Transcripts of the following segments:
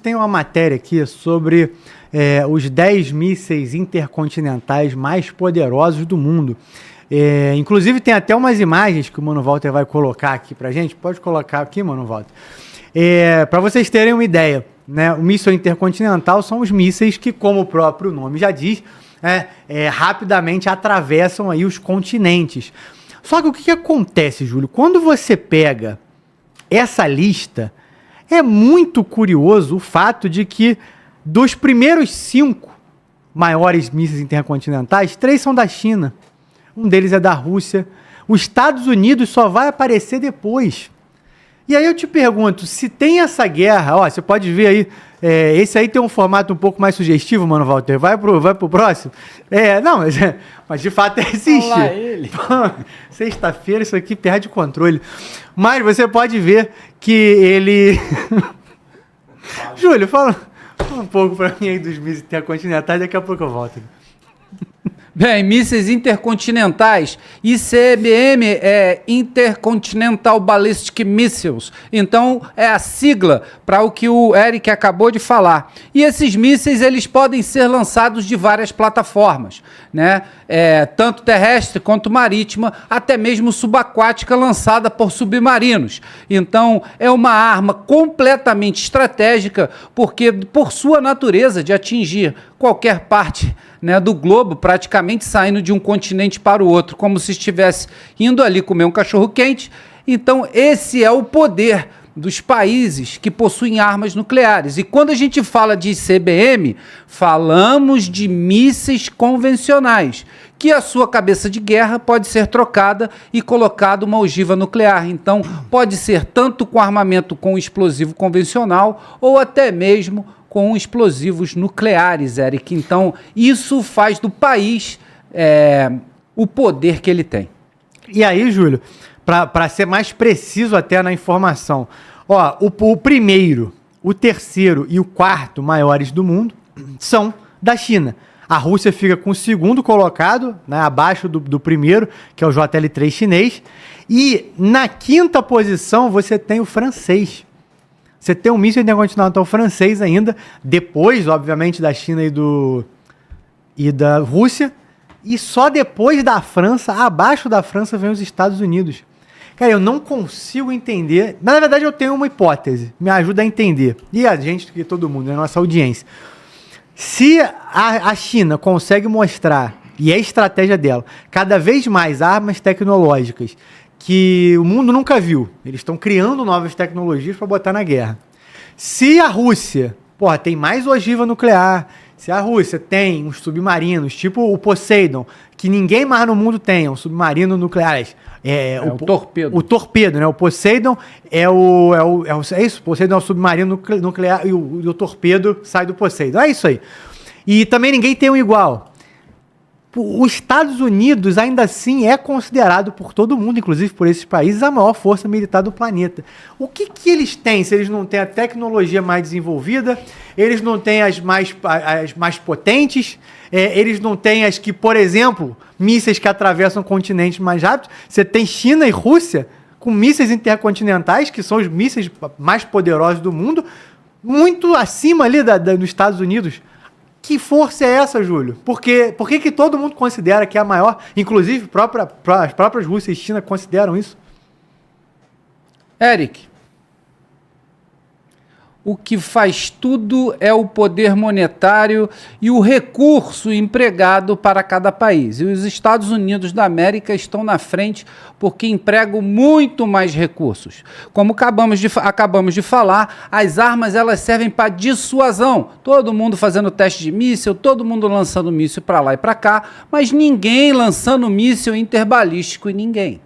Tem uma matéria aqui sobre os 10 mísseis intercontinentais mais poderosos do mundo. Inclusive tem até umas imagens que o Mano Walter vai colocar aqui pra gente. Pode colocar aqui, Mano Walter. Para vocês terem uma ideia, né? O míssil intercontinental são os mísseis que, como o próprio nome já diz, rapidamente atravessam aí os continentes. Só que o que acontece, Júlio? Quando você pega essa lista, é muito curioso o fato de que dos primeiros 5 maiores mísseis intercontinentais, 3 são da China, um deles é da Rússia, os Estados Unidos só vai aparecer depois. E aí eu te pergunto, se tem essa guerra, ó, você pode ver aí, esse aí tem um formato um pouco mais sugestivo, Mano Walter, vai pro próximo? Não, mas de fato existe. Olha lá ele. Sexta-feira isso aqui perde controle. Mas você pode ver que ele... Júlio, fala um pouco pra mim aí dos mísseis intercontinentais, daqui a pouco eu volto. Bem, mísseis intercontinentais, ICBM é Intercontinental Ballistic Missiles. Então, é a sigla para o que o Eric acabou de falar. E esses mísseis, eles podem ser lançados de várias plataformas, né? Tanto terrestre quanto marítima, até mesmo subaquática lançada por submarinos. Então, é uma arma completamente estratégica, porque por sua natureza de atingir qualquer parte, né, do globo, praticamente saindo de um continente para o outro, como se estivesse indo ali comer um cachorro-quente. Então, esse é o poder dos países que possuem armas nucleares. E quando a gente fala de ICBM, falamos de mísseis convencionais, que a sua cabeça de guerra pode ser trocada e colocada uma ogiva nuclear. Então, pode ser tanto com armamento com explosivo convencional ou até mesmo com explosivos nucleares, Eric. Então, isso faz do país o poder que ele tem. E aí, Júlio, para ser mais preciso até na informação, ó, o primeiro, o terceiro e o quarto maiores do mundo são da China. A Rússia fica com o segundo colocado, né, abaixo do primeiro, que é o JL-3 chinês. E na quinta posição você tem o francês. Você tem um míssil intercontinental francês ainda, depois, obviamente, da China e da Rússia, e só depois da França, abaixo da França, vem os Estados Unidos. Cara, eu não consigo entender. Na verdade, eu tenho uma hipótese, me ajuda a entender. E a gente, que todo mundo, a nossa audiência. Se a China consegue mostrar, e é a estratégia dela, cada vez mais armas tecnológicas que o mundo nunca viu. Eles estão criando novas tecnologias para botar na guerra. Se a Rússia, tem mais ogiva nuclear, se a Rússia tem uns submarinos, tipo o Poseidon, que ninguém mais no mundo tem, um submarino nuclear. O torpedo. O torpedo, né? O Poseidon é isso, o Poseidon é o submarino nuclear e o torpedo sai do Poseidon. É isso aí. E também ninguém tem um igual. Os Estados Unidos, ainda assim, é considerado por todo mundo, inclusive por esses países, a maior força militar do planeta. O que eles têm se eles não têm a tecnologia mais desenvolvida, eles não têm as mais potentes, eles não têm as que, por exemplo, mísseis que atravessam continentes mais rápidos? Você tem China e Rússia com mísseis intercontinentais, que são os mísseis mais poderosos do mundo, muito acima ali dos Estados Unidos. Que força é essa, Júlio? Por que todo mundo considera que é a maior? Inclusive, as próprias Rússia e China consideram isso? Eric, o que faz tudo é o poder monetário e o recurso empregado para cada país. E os Estados Unidos da América estão na frente porque empregam muito mais recursos. Como acabamos de falar, as armas elas servem para dissuasão. Todo mundo fazendo teste de míssil, todo mundo lançando míssil para lá e para cá, mas ninguém lançando míssil interbalístico e ninguém.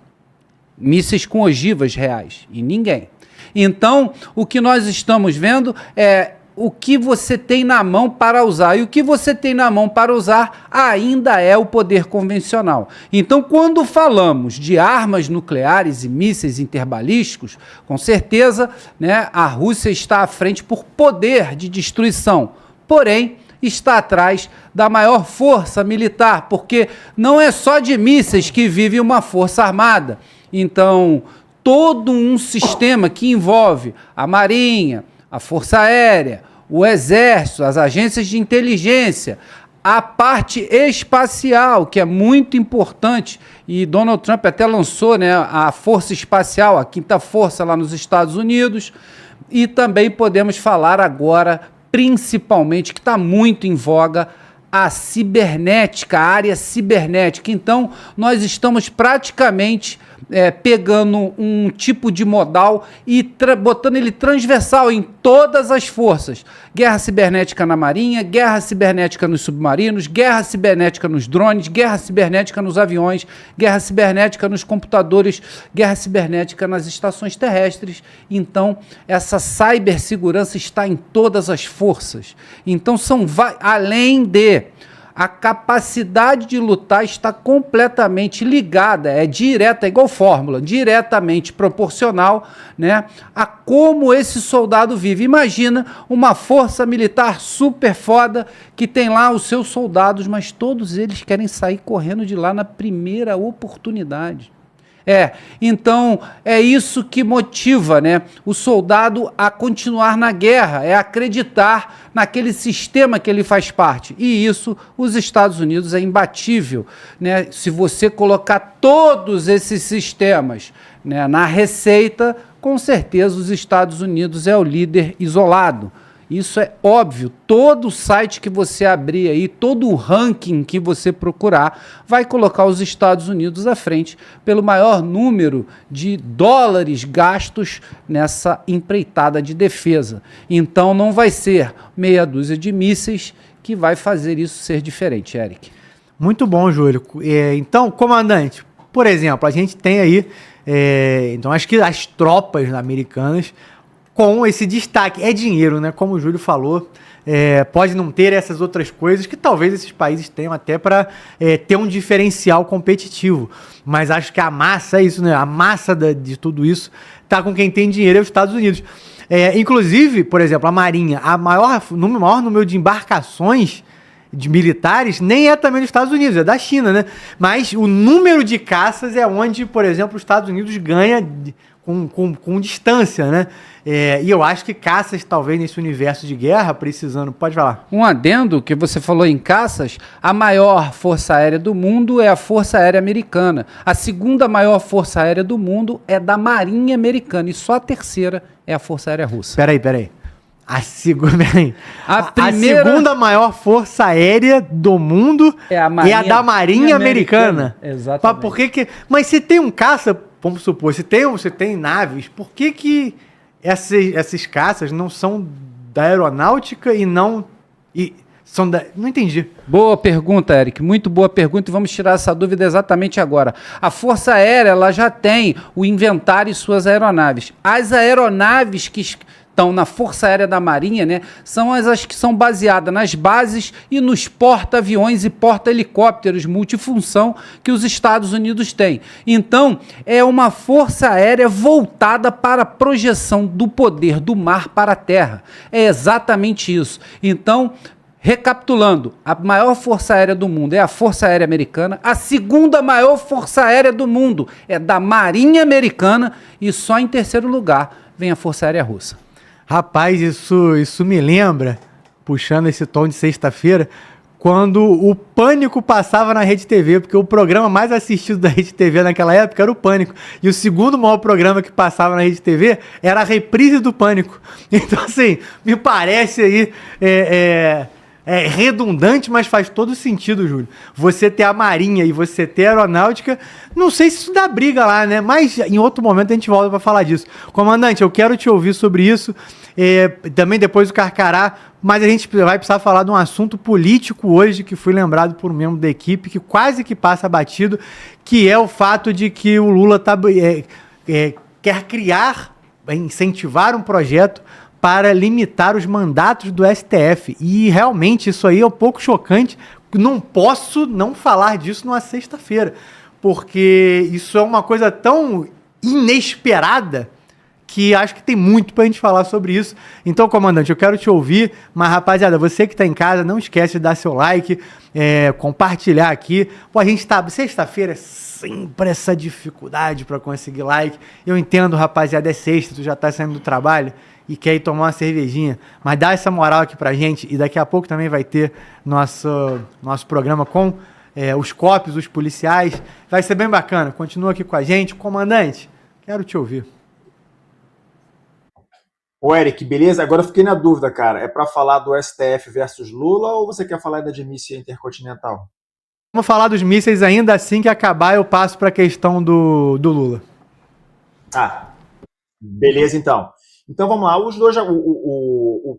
Mísseis com ogivas reais e ninguém. Então, o que nós estamos vendo é o que você tem na mão para usar. E o que você tem na mão para usar ainda é o poder convencional. Então, quando falamos de armas nucleares e mísseis interbalísticos, com certeza, né, a Rússia está à frente por poder de destruição. Porém, está atrás da maior força militar, porque não é só de mísseis que vive uma força armada. Então, todo um sistema que envolve a Marinha, a Força Aérea, o exército, as agências de inteligência, a parte espacial, que é muito importante, e Donald Trump até lançou, né, a Força Espacial, a Quinta Força lá nos Estados Unidos, e também podemos falar agora, principalmente, que está muito em voga, a cibernética, a área cibernética. Então, nós estamos praticamente pegando um tipo de modal e botando ele transversal em todas as forças. Guerra cibernética na marinha, guerra cibernética nos submarinos, guerra cibernética nos drones, guerra cibernética nos aviões, guerra cibernética nos computadores, guerra cibernética nas estações terrestres. Então, essa cibersegurança está em todas as forças. Então, além de a capacidade de lutar está completamente ligada, é direta, é igual fórmula, diretamente proporcional, né, a como esse soldado vive. Imagina uma força militar super foda que tem lá os seus soldados, mas todos eles querem sair correndo de lá na primeira oportunidade. Então é isso que motiva, né, o soldado a continuar na guerra, é acreditar naquele sistema que ele faz parte. E isso, os Estados Unidos é imbatível, né? Se você colocar todos esses sistemas, né, na receita, com certeza os Estados Unidos é o líder isolado. Isso é óbvio, todo site que você abrir aí, todo o ranking que você procurar, vai colocar os Estados Unidos à frente pelo maior número de dólares gastos nessa empreitada de defesa. Então não vai ser meia dúzia de mísseis que vai fazer isso ser diferente, Eric. Muito bom, Júlio. Então, comandante, por exemplo, a gente tem aí, então acho que as tropas americanas com esse destaque. É dinheiro, né? Como o Júlio falou, pode não ter essas outras coisas que talvez esses países tenham até para ter um diferencial competitivo. Mas acho que a massa é isso, né? A massa de tudo isso tá com quem tem dinheiro, é os Estados Unidos. Inclusive, por exemplo, a Marinha, o maior número de embarcações de militares nem é também dos Estados Unidos, é da China, né? Mas o número de caças é onde, por exemplo, os Estados Unidos ganha com distância, né? E eu acho que caças, talvez, nesse universo de guerra, precisando... Pode falar. Um adendo, que você falou em caças, a maior força aérea do mundo é a Força Aérea Americana. A segunda maior força aérea do mundo é da Marinha Americana. E só a terceira é a Força Aérea Russa. Peraí. A primeira... segunda maior força aérea do mundo é a da Marinha Americana. Exatamente. Mas se tem um caça, vamos supor, se tem naves, por que esses caças não são da aeronáutica e não... são da... Não entendi. Boa pergunta, Eric. Muito boa pergunta e vamos tirar essa dúvida exatamente agora. A Força Aérea, ela já tem o inventário e suas aeronaves. As aeronaves que estão na Força Aérea da Marinha, né, são as que são baseadas nas bases e nos porta-aviões e porta-helicópteros multifunção que os Estados Unidos têm. Então, é uma força aérea voltada para a projeção do poder do mar para a terra. É exatamente isso. Então, recapitulando, a maior força aérea do mundo é a Força Aérea Americana, a segunda maior força aérea do mundo é da Marinha Americana e só em terceiro lugar vem a Força Aérea Russa. Rapaz, isso me lembra, puxando esse tom de sexta-feira, quando o Pânico passava na Rede TV, porque o programa mais assistido da Rede TV naquela época era o Pânico. E o segundo maior programa que passava na Rede TV era a reprise do Pânico. Então, assim, me parece aí... É redundante, mas faz todo sentido, Júlio. Você ter a Marinha e você ter a Aeronáutica, não sei se isso dá briga lá, né? Mas em outro momento a gente volta para falar disso. Comandante, eu quero te ouvir sobre isso, também depois do Carcará, mas a gente vai precisar falar de um assunto político hoje, que foi lembrado por um membro da equipe, que quase que passa batido, que é o fato de que o Lula quer incentivar um projeto para limitar os mandatos do STF. E realmente isso aí é um pouco chocante. Não posso não falar disso numa sexta-feira, porque isso é uma coisa tão inesperada que acho que tem muito pra gente falar sobre isso. Então, comandante, eu quero te ouvir, mas, rapaziada, você que tá em casa, não esquece de dar seu like, compartilhar aqui. Pô, a gente tá... Sexta-feira é sempre essa dificuldade pra conseguir like. Eu entendo, rapaziada, é sexta, tu já tá saindo do trabalho, e quer ir tomar uma cervejinha, mas dá essa moral aqui pra gente, e daqui a pouco também vai ter nosso programa com os COPs, os policiais. Vai ser bem bacana. Continua aqui com a gente. Comandante, quero te ouvir. Ô, Eric, beleza? Agora eu fiquei na dúvida, cara. É para falar do STF versus Lula ou você quer falar ainda de míssil intercontinental? Vamos falar dos mísseis ainda, assim que acabar eu passo para a questão do Lula. Ah, beleza então. Então vamos lá. Os dois, o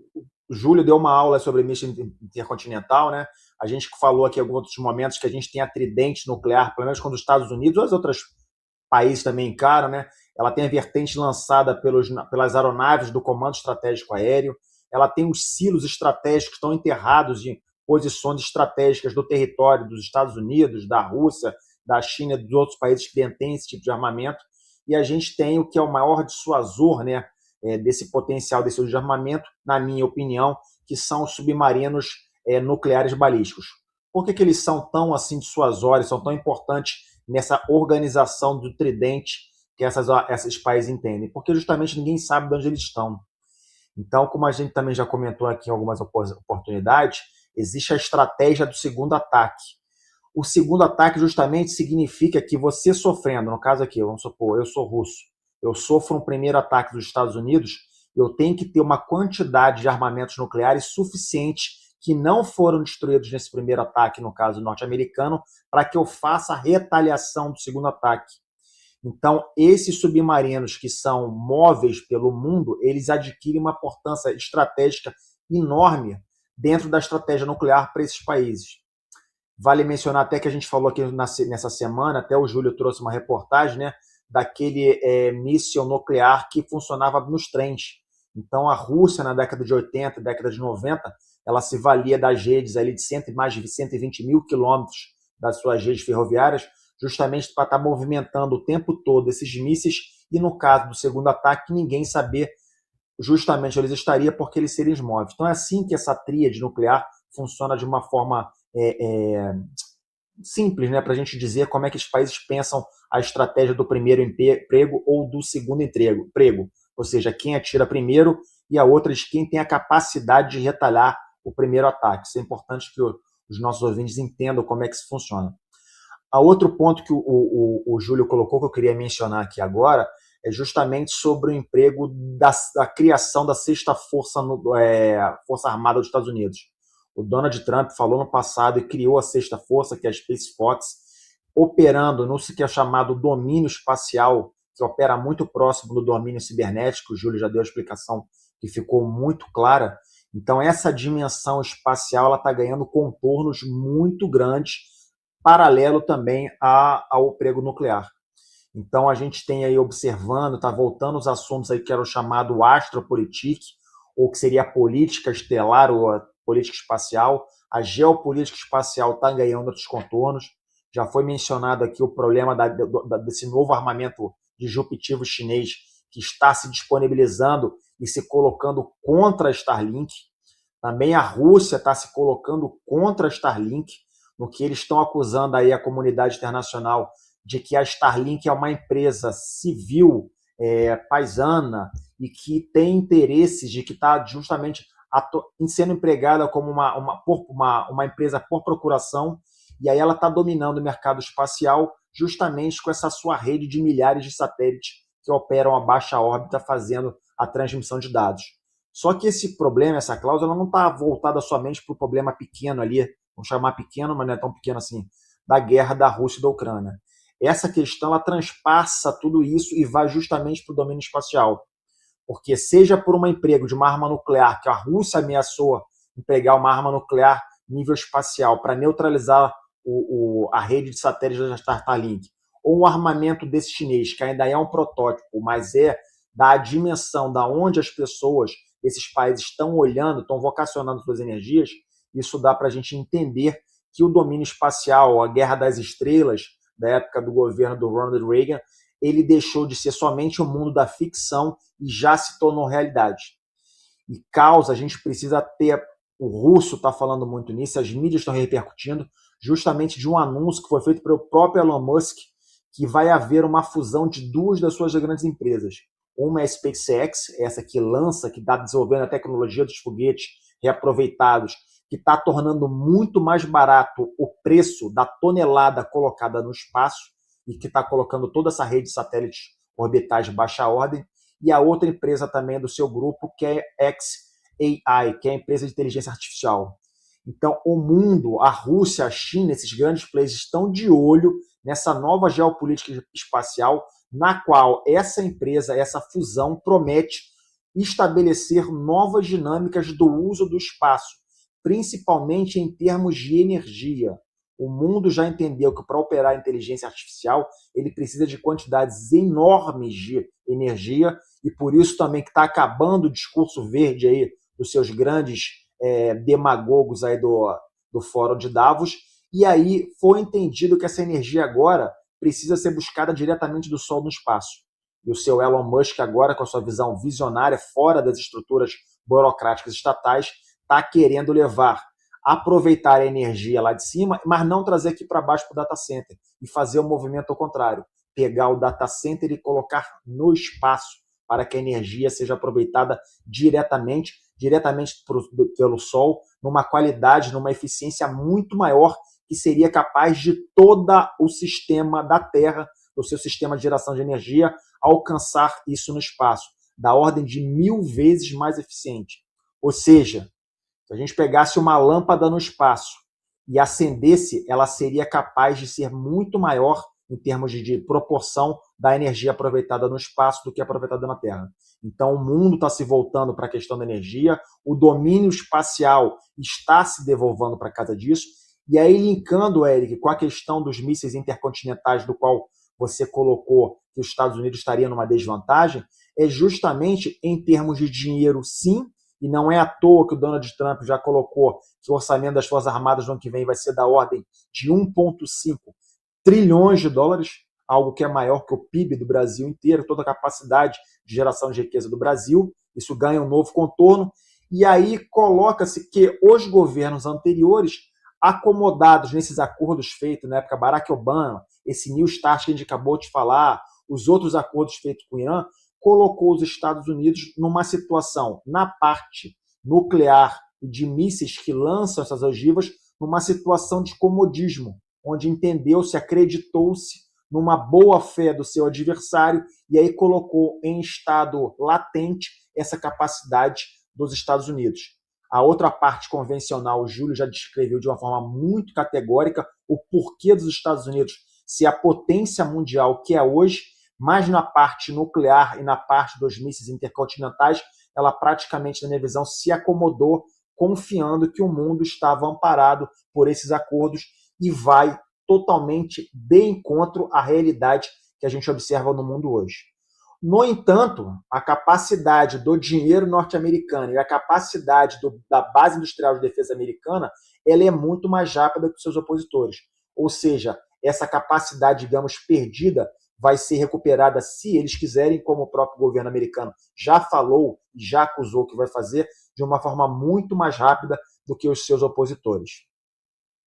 Júlio deu uma aula sobre míssil intercontinental, né? A gente falou aqui em alguns outros momentos que a gente tem a tridente nuclear, pelo menos quando os Estados Unidos ou os outros países também encaram, né? Ela tem a vertente lançada pelas aeronaves do Comando Estratégico Aéreo, ela tem os silos estratégicos que estão enterrados em posições estratégicas do território dos Estados Unidos, da Rússia, da China e dos outros países que detêm esse tipo de armamento, e a gente tem o que é o maior dissuasor, né, desse potencial desse uso de armamento, na minha opinião, que são os submarinos nucleares balísticos. Por que eles são tão assim dissuasórios, são tão importantes nessa organização do tridente que esses países entendem? Porque justamente ninguém sabe de onde eles estão. Então, como a gente também já comentou aqui em algumas oportunidades, existe a estratégia do segundo ataque. O segundo ataque justamente significa que você sofrendo, no caso aqui, vamos supor, eu sou russo, eu sofro um primeiro ataque dos Estados Unidos, eu tenho que ter uma quantidade de armamentos nucleares suficiente que não foram destruídos nesse primeiro ataque, no caso norte-americano, para que eu faça a retaliação do segundo ataque. Então, esses submarinos que são móveis pelo mundo, eles adquirem uma importância estratégica enorme dentro da estratégia nuclear para esses países. Vale mencionar até que a gente falou aqui nessa semana, até o Júlio trouxe uma reportagem, né, daquele míssil nuclear que funcionava nos trens. Então, a Rússia, na década de 80, década de 90, ela se valia das redes ali de mais de 120 mil quilômetros das suas redes ferroviárias, justamente para estar movimentando o tempo todo esses mísseis, e no caso do segundo ataque, ninguém saber justamente onde eles estariam, porque eles seriam móveis. Então é assim que essa tríade nuclear funciona de uma forma simples, né, para a gente dizer como é que os países pensam a estratégia do primeiro emprego ou do segundo emprego. Ou seja, quem atira primeiro e a outra de quem tem a capacidade de retalhar o primeiro ataque. Isso é importante que os nossos ouvintes entendam como é que isso funciona. A outro ponto que o Júlio colocou, que eu queria mencionar aqui agora, é justamente sobre o emprego da criação da sexta Força Armada dos Estados Unidos. O Donald Trump falou no passado e criou a sexta força, que é a Space Force, operando no que é chamado domínio espacial, que opera muito próximo do domínio cibernético. O Júlio já deu a explicação que ficou muito clara. Então, essa dimensão espacial está ganhando contornos muito grandes, paralelo também ao emprego nuclear. Então, a gente tem aí observando, está voltando os assuntos aí que era o chamado astropolitik, ou que seria a política estelar ou a política espacial. A geopolítica espacial está ganhando outros contornos. Já foi mencionado aqui o problema desse novo armamento disruptivo chinês que está se disponibilizando e se colocando contra a Starlink. Também a Rússia está se colocando contra a Starlink, no que eles estão acusando aí a comunidade internacional de que a Starlink é uma empresa civil, paisana, e que tem interesses de que está justamente sendo empregada como uma empresa por procuração, e aí ela está dominando o mercado espacial justamente com essa sua rede de milhares de satélites que operam a baixa órbita fazendo a transmissão de dados. Só que esse problema, essa cláusula, não está voltada somente para o problema pequeno ali, vamos chamar pequeno, mas não é tão pequeno assim, da guerra da Rússia e da Ucrânia. Essa questão ela transpassa tudo isso e vai justamente para o domínio espacial. Porque seja por um emprego de uma arma nuclear, que a Rússia ameaçou empregar uma arma nuclear nível espacial para neutralizar a rede de satélites da Starlink, ou um armamento desse chinês, que ainda é um protótipo, mas é da dimensão da onde as pessoas, esses países estão olhando, estão vocacionando suas energias, isso dá para a gente entender que o domínio espacial, a Guerra das Estrelas, da época do governo do Ronald Reagan, ele deixou de ser somente o mundo da ficção e já se tornou realidade. E a gente precisa ter, o russo está falando muito nisso, as mídias estão repercutindo, justamente de um anúncio que foi feito pelo próprio Elon Musk, que vai haver uma fusão de duas das suas grandes empresas. Uma é a SpaceX, essa que lança, que está desenvolvendo a tecnologia dos foguetes reaproveitados, que está tornando muito mais barato o preço da tonelada colocada no espaço e que está colocando toda essa rede de satélites orbitais de baixa ordem. E a outra empresa também do seu grupo, que é xAI, que é a empresa de inteligência artificial. Então, o mundo, a Rússia, a China, esses grandes players estão de olho nessa nova geopolítica espacial, na qual essa empresa, essa fusão, promete estabelecer novas dinâmicas do uso do espaço, principalmente em termos de energia. O mundo já entendeu que para operar a inteligência artificial, ele precisa de quantidades enormes de energia e por isso também que está acabando o discurso verde aí dos seus grandes demagogos aí do Fórum de Davos. E aí foi entendido que essa energia agora precisa ser buscada diretamente do Sol no espaço. E o seu Elon Musk agora, com a sua visão visionária, fora das estruturas burocráticas estatais, está querendo aproveitar a energia lá de cima, mas não trazer aqui para baixo para o data center e fazer o movimento ao contrário, pegar o data center e colocar no espaço para que a energia seja aproveitada diretamente pelo Sol, numa qualidade, numa eficiência muito maior, que seria capaz de todo o sistema da Terra, o seu sistema de geração de energia, alcançar isso no espaço, da ordem de 1000 vezes mais eficiente. Ou seja, se a gente pegasse uma lâmpada no espaço e acendesse, ela seria capaz de ser muito maior em termos de proporção da energia aproveitada no espaço do que aproveitada na Terra. Então, o mundo está se voltando para a questão da energia, o domínio espacial está se devolvendo para casa disso, e aí linkando, Eric, com a questão dos mísseis intercontinentais, do qual você colocou que os Estados Unidos estariam numa desvantagem, é justamente em termos de dinheiro, sim, e não é à toa que o Donald Trump já colocou que o orçamento das Forças Armadas no ano que vem vai ser da ordem de 1,5 trilhões de dólares, algo que é maior que o PIB do Brasil inteiro, toda a capacidade de geração de riqueza do Brasil. Isso ganha um novo contorno. E aí coloca-se que os governos anteriores, acomodados nesses acordos feitos na época Barack Obama, esse New START que a gente acabou de falar, os outros acordos feitos com o Irã, colocou os Estados Unidos numa situação, na parte nuclear e de mísseis que lançam essas ogivas, numa situação de comodismo, onde entendeu-se, acreditou-se numa boa-fé do seu adversário e aí colocou em estado latente essa capacidade dos Estados Unidos. A outra parte convencional, o Júlio já descreveu de uma forma muito categórica o porquê dos Estados Unidos ser a potência mundial que é hoje, mas na parte nuclear e na parte dos mísseis intercontinentais, ela praticamente, na minha visão, se acomodou, confiando que o mundo estava amparado por esses acordos e vai totalmente de encontro à realidade que a gente observa no mundo hoje. No entanto, a capacidade do dinheiro norte-americano e a capacidade da base industrial de defesa americana, ela é muito mais rápida que os seus opositores. Ou seja, essa capacidade, digamos, perdida, vai ser recuperada, se eles quiserem, como o próprio governo americano já falou e já acusou que vai fazer, de uma forma muito mais rápida do que os seus opositores.